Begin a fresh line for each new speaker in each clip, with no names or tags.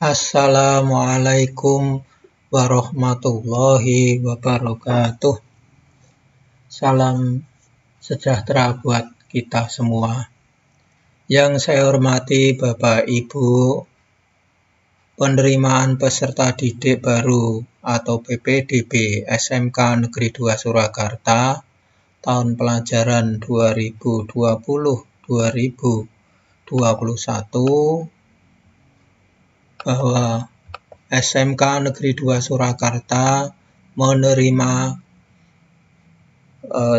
Assalamualaikum warahmatullahi wabarakatuh. Salam sejahtera buat kita semua. Yang saya hormati Bapak Ibu, penerimaan peserta didik baru atau PPDB SMK Negeri 2 Surakarta tahun pelajaran 2020-2021 bahwa SMK Negeri 2 Surakarta menerima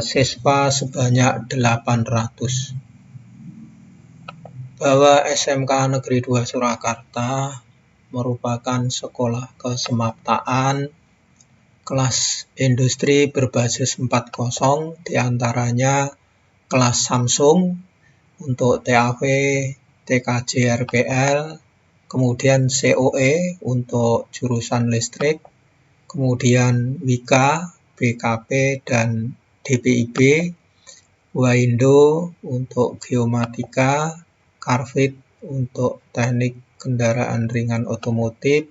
siswa sebanyak 800. Bahwa SMK Negeri 2 Surakarta merupakan sekolah kesemaptaan kelas industri berbasis 4.0, diantaranya kelas Samsung untuk TAV, TKJ RPL, kemudian COE untuk jurusan listrik, kemudian WIKA, BKP, dan DPIB, Waindo untuk geomatika, Karfit untuk teknik kendaraan ringan otomotif,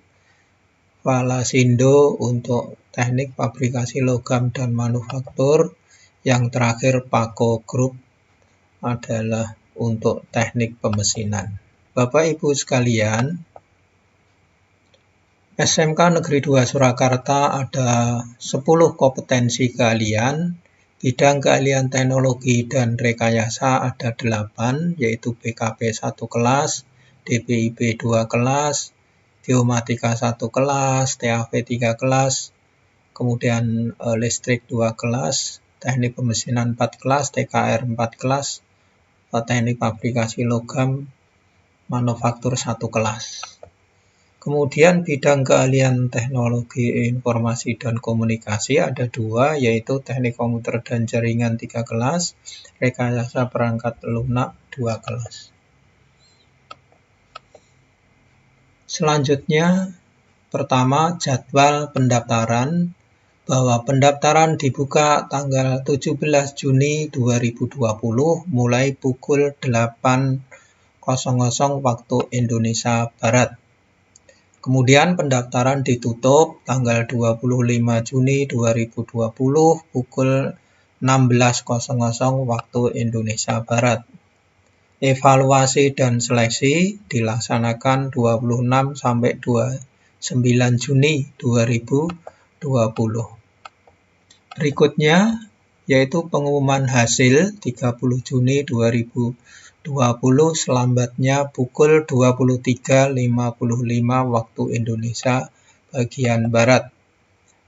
Valasindo untuk teknik fabrikasi logam dan manufaktur, yang terakhir Pako Group adalah untuk teknik pemesinan. Bapak Ibu sekalian, SMK Negeri 2 Surakarta ada 10 kompetensi keahlian. Bidang keahlian teknologi dan rekayasa ada 8, yaitu BKP 1 kelas, DPIB 2 kelas, geomatika 1 kelas, TAV 3 kelas, kemudian listrik 2 kelas, teknik pemesinan 4 kelas, TKR 4 kelas, teknik fabrikasi logam manufaktur 1 kelas. Kemudian bidang keahlian teknologi informasi dan komunikasi ada 2, yaitu teknik komputer dan jaringan 3 kelas, rekayasa perangkat lunak 2 kelas. Selanjutnya, pertama jadwal pendaftaran, bahwa pendaftaran dibuka tanggal 17 Juni 2020 mulai pukul 8.00 waktu Indonesia Barat. Kemudian pendaftaran ditutup tanggal 25 Juni 2020 pukul 16.00 waktu Indonesia Barat. Evaluasi dan seleksi dilaksanakan 26 sampai 29 Juni 2020. Berikutnya yaitu pengumuman hasil 30 Juni 2020 selambatnya pukul 23.55 waktu Indonesia bagian Barat.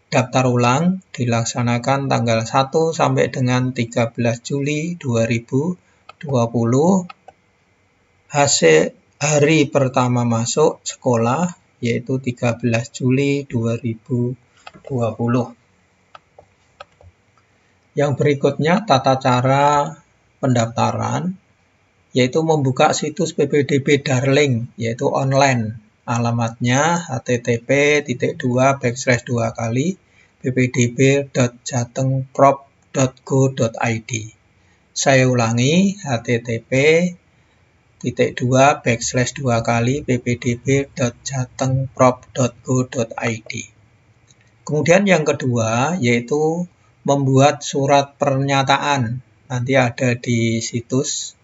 Daftar ulang dilaksanakan tanggal 1 sampai dengan 13 Juli 2020. Hasil hari pertama masuk sekolah yaitu 13 Juli 2020. Yang berikutnya tata cara pendaftaran, yaitu membuka situs PPDB Darling, yaitu online. Alamatnya http://ppdb.jatengprop.go.id. Saya ulangi, http://ppdb.jatengprop.go.id. Kemudian yang kedua yaitu membuat surat pernyataan. Nanti ada di situs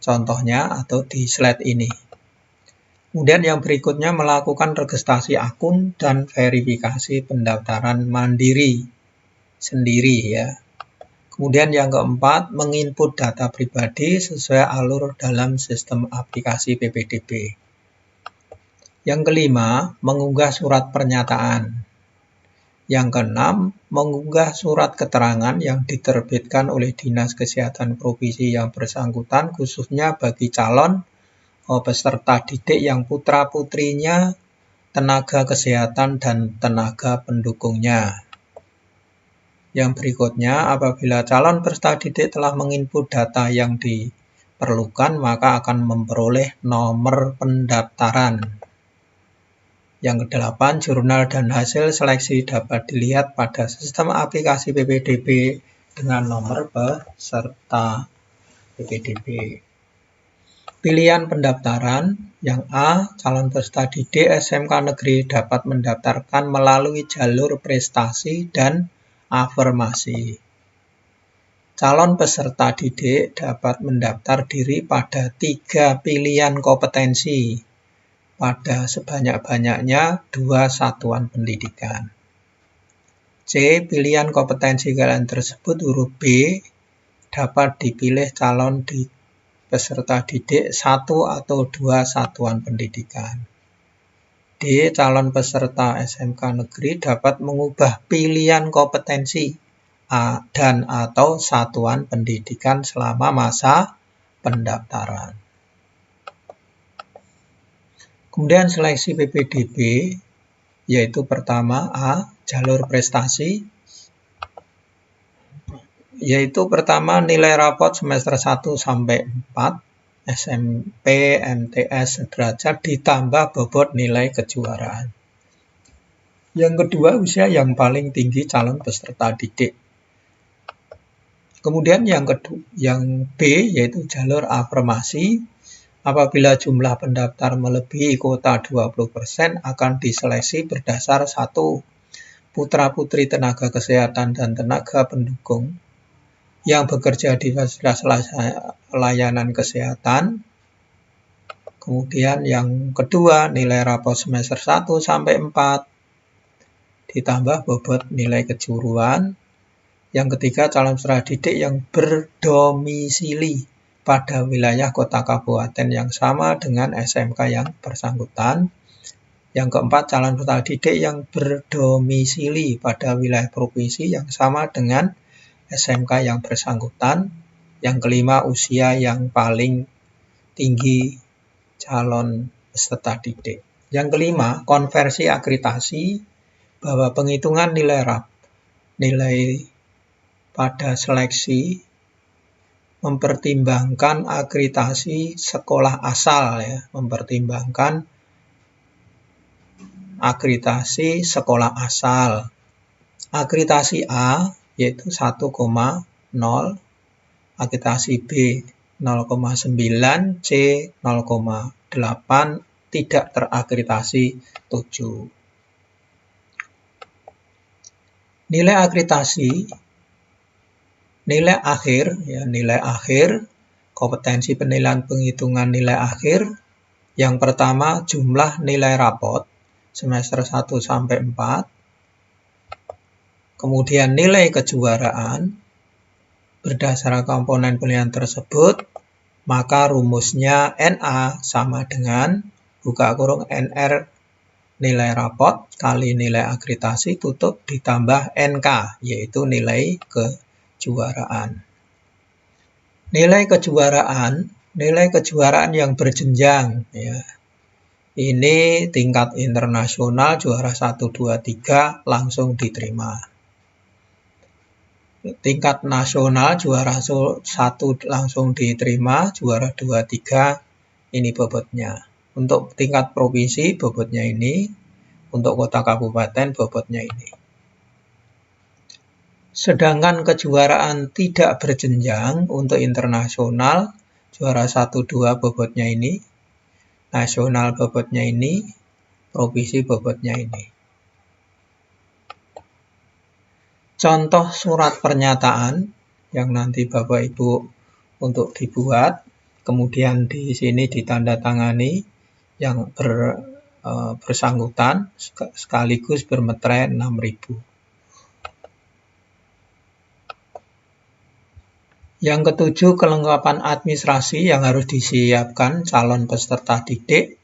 contohnya atau di slide ini. Kemudian yang berikutnya melakukan registrasi akun dan verifikasi pendaftaran mandiri sendiri ya. Kemudian yang keempat menginput data pribadi sesuai alur dalam sistem aplikasi PPDB. Yang kelima mengunggah surat pernyataan. Yang keenam, mengunggah surat keterangan yang diterbitkan oleh Dinas Kesehatan Provinsi yang bersangkutan khususnya bagi calon peserta didik yang putra-putrinya tenaga kesehatan dan tenaga pendukungnya. Yang berikutnya, apabila calon peserta didik telah menginput data yang diperlukan, maka akan memperoleh nomor pendaftaran. Yang kedelapan, jurnal dan hasil seleksi dapat dilihat pada sistem aplikasi PPDB dengan nomor peserta PPDB. Pilihan pendaftaran. Yang A, calon peserta didik SMK negeri dapat mendaftarkan melalui jalur prestasi dan afirmasi. Calon peserta didik dapat mendaftar diri pada 3 pilihan kompetensi pada sebanyak-banyaknya 2 satuan pendidikan. C. Pilihan kompetensi kalian tersebut huruf B dapat dipilih calon peserta didik 1 atau 2 satuan pendidikan. D. Calon peserta SMK negeri dapat mengubah pilihan kompetensi A dan atau satuan pendidikan selama masa pendaftaran. Kemudian seleksi PPDB, yaitu pertama A, jalur prestasi, yaitu pertama nilai rapot semester 1 sampai 4, SMP, MTS, sederajat ditambah bobot nilai kejuaraan. Yang kedua, usia yang paling tinggi calon peserta didik. Kemudian yang B, yaitu jalur afirmasi. Apabila jumlah pendaftar melebihi kuota 20% akan diseleksi berdasar 1. Putra-putri tenaga kesehatan dan tenaga pendukung yang bekerja di fasilitas layanan kesehatan. Kemudian yang kedua, nilai rapot semester 1 sampai 4 ditambah bobot nilai kejuruan. Yang ketiga, calon peserta didik yang berdomisili pada wilayah kota kabupaten yang sama dengan SMK yang bersangkutan. Yang keempat, calon peserta didik yang berdomisili pada wilayah provinsi yang sama dengan SMK yang bersangkutan. Yang kelima, usia yang paling tinggi calon peserta didik. Yang kelima, konversi akreditasi bahwa penghitungan nilai pada seleksi mempertimbangkan akreditasi sekolah asal, ya, mempertimbangkan akreditasi sekolah asal. Akreditasi A yaitu 1,0, akreditasi B 0,9, C 0,8, tidak terakreditasi 7. Nilai akreditasi, nilai akhir, kompetensi penilaian penghitungan nilai akhir. Yang pertama, jumlah nilai rapot semester 1 sampai 4. Kemudian nilai kejuaraan berdasarkan komponen penilaian tersebut, maka rumusnya NA sama dengan buka kurung NR nilai rapot kali nilai akreditasi tutup ditambah NK, yaitu nilai kejuaraan. Nilai kejuaraan yang berjenjang, ya. Ini tingkat internasional juara 1, 2, 3 langsung diterima. Tingkat nasional juara 1 langsung diterima, juara 2, 3 ini bobotnya. Untuk tingkat provinsi bobotnya ini, untuk kota kabupaten bobotnya ini. Sedangkan kejuaraan tidak berjenjang untuk internasional, juara 1, 2 bobotnya ini, nasional bobotnya ini, provinsi bobotnya ini. Contoh surat pernyataan yang nanti Bapak Ibu untuk dibuat, kemudian di sini ditandatangani yang bersangkutan sekaligus bermeterai 6.000. Yang ketujuh, kelengkapan administrasi yang harus disiapkan calon peserta didik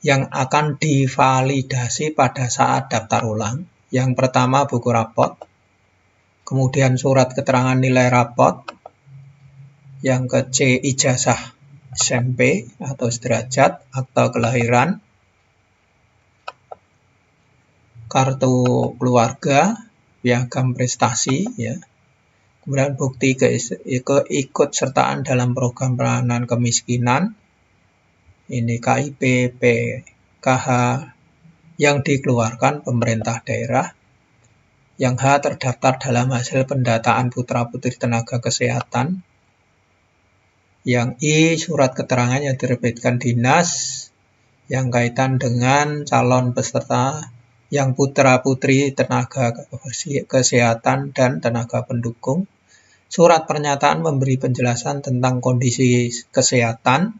yang akan divalidasi pada saat daftar ulang. Yang pertama, buku rapot. Kemudian surat keterangan nilai rapot. Yang ke C, ijazah SMP atau sederajat, akta kelahiran, kartu keluarga, piagam prestasi, ya. Kemudian bukti keikutsertaan dalam program penanganan kemiskinan, ini KIP, PKH yang dikeluarkan pemerintah daerah. Yang H, terdaftar dalam hasil pendataan putra-putri tenaga kesehatan. Yang I, surat keterangan yang diterbitkan dinas yang kaitan dengan calon peserta yang putra-putri tenaga kesehatan dan tenaga pendukung. Surat pernyataan memberi penjelasan tentang kondisi kesehatan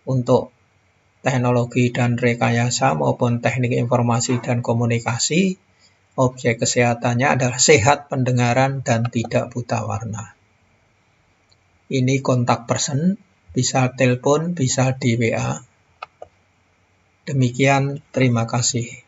untuk teknologi dan rekayasa maupun teknik informasi dan komunikasi. Objek kesehatannya adalah sehat pendengaran dan tidak buta warna. Ini kontak person, bisa telepon, bisa di WA. Demikian, terima kasih.